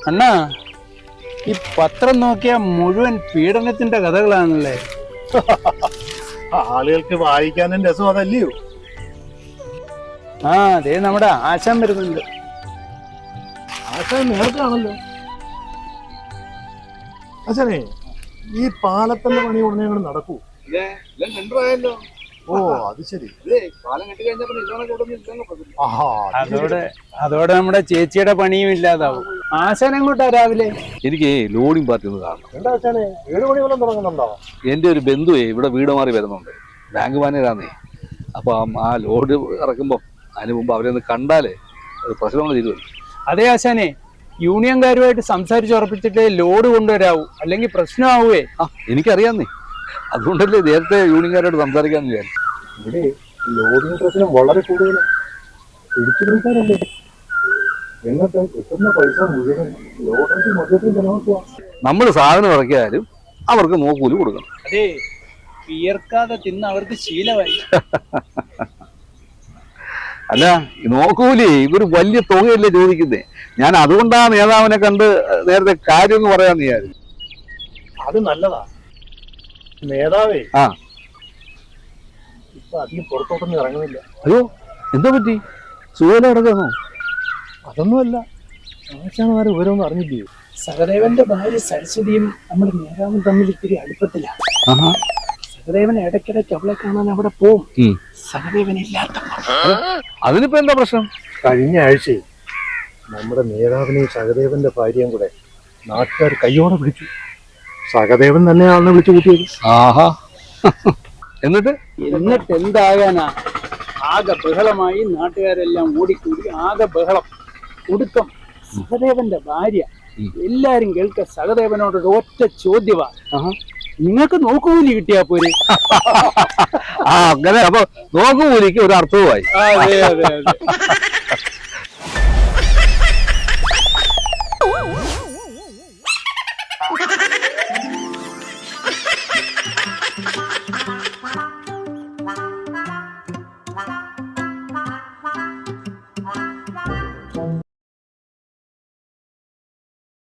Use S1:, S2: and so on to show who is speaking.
S1: അണ്ണാ, ഈ പത്രം നോക്കിയാൽ മുഴുവൻ പീഡനത്തിന്റെ കഥകളാണല്ലേ.
S2: ആളുകൾക്ക് വായിക്കാനും രസം അതല്ലയോ.
S1: ആ അതേ നമ്മുടെ ആശാൻ വരുന്നുണ്ട്.
S2: ആശാൻ നേരത്താണല്ലോ. ആശാനെ, ഈ പാലത്തിന്റെ പണി ഉടനെ അങ്ങനെ നടക്കൂ? ഓ അത് ശരി.
S1: അതോടെ നമ്മുടെ ചേച്ചിയുടെ പണിയും ഇല്ലാതാവും. ആശാൻ എങ്ങോട്ടാ രാവിലെ?
S3: എനിക്ക് ലോഡിംഗ് പാർട്ടി ഒന്ന് കാണണം.
S2: എന്താ ആശാനെ 7 മണി വല്ലതും തുടങ്ങുന്നുണ്ടോ?
S3: എൻ്റെ ഒരു ബന്ധുവേ ഇവിടെ വീട് മാറി വരുന്നുണ്ട്, ബാങ്ക് മാനേജറാന്നേ. അപ്പൊ ആ ലോഡ് ഇറക്കുമ്പോൾ അതിന് മുമ്പ് അവരെ ഒന്ന് കണ്ടാലേ ഒരു പ്രശ്നങ്ങൾ തീരുമല്ലോ.
S1: അതേ ആശാനെ, യൂണിയൻകാരുമായിട്ട് സംസാരിച്ചുറപ്പിച്ചിട്ടേ ലോഡ് കൊണ്ടുവരാവൂ, അല്ലെങ്കിൽ പ്രശ്നമാവേ.
S3: എനിക്കറിയാന്നേ, അതുകൊണ്ടല്ലേ നേരത്തെ യൂണിയൻകാരോട് സംസാരിക്കാന്ന് വിചാരിച്ചു.
S2: ഇവിടെ ലോഡിംഗ് പ്രശ്നം വളരെ കൂടുതലാണ്. പിടിച്ചു പിടിക്കാനല്ലേ, എന്നിട്ട് കിട്ടുന്ന പൈസ മുഴുവൻ ലോഡിന്റെ മൊത്തത്തിൽ ചെലവാക്കുക.
S3: നമ്മൾ സാധനം ഇറക്കിയാലും അവർക്ക് നോക്കൂല് കൊടുക്കണം.
S1: അതെ, വിയർക്കാതെ തിന്ന് അവർക്ക് ശീലമായി.
S3: അല്ല, നോക്കൂലേ ഇവര് വലിയ തുകയല്ലേ ചോദിക്കുന്നേ. ഞാൻ അതുകൊണ്ടാ നേതാവിനെ കണ്ട് നേരത്തെ കാര്യം എന്ന് പറയാന്ന് വിചാരിച്ചു.
S2: അത് നല്ലതാ. നേതാവേ
S3: ആ
S2: ഇപ്പൊ അധികം പുറത്തോട്ടൊന്നും ഇറങ്ങുന്നില്ല.
S3: അയ്യോ, എന്താ പറ്റി? സുഖം നടക്കുന്നോ?
S2: അതൊന്നുമല്ല, ആശാനമാരെ വിവരമൊന്നും അറിഞ്ഞില്ലയോ?
S1: സഹദേവന്റെ ഭാര്യ സരസ്വതിയും നമ്മുടെ നേതാവും തമ്മിൽ ഇത്തിരി അടുപ്പത്തിലാണ്. സഹദേവൻ ഇടയ്ക്കിടയ്ക്ക് അവളെ കാണാൻ അവിടെ പോവും. സഹദേവൻ ഇല്ലാത്ത
S3: അതിനിപ്പോ എന്താ പ്രശ്നം?
S2: കഴിഞ്ഞ ആഴ്ചയിൽ നമ്മുടെ നേതാവിനെയും സഹദേവന്റെ ഭാര്യയും കൂടെ നാട്ടുകാർ കയ്യോടെ പിടിച്ചു. സഹദേവൻ തന്നെയാണെന്ന് വിളിച്ചു കൂട്ടിയത്.
S3: ആഹാ, എന്നിട്ട്
S1: എന്താകാനാ? ആകെ ബഹളമായി, നാട്ടുകാരെല്ലാം ഓടിക്കൂടി ആകെ ബഹളം. ഒടുക്കം സഹദേവന്റെ ഭാര്യ എല്ലാരും കേൾക്ക സഹദേവനോടൊരു ഒറ്റ ചോദ്യവാ, നിങ്ങൾക്ക് നോക്കുകൂലി കിട്ടിയാ പോരെ?
S3: അങ്ങനെ അപ്പൊ നോക്കുകൂലിക്ക് ഒരു അർത്ഥവുമായി.
S1: അതെ അതെ അതെ.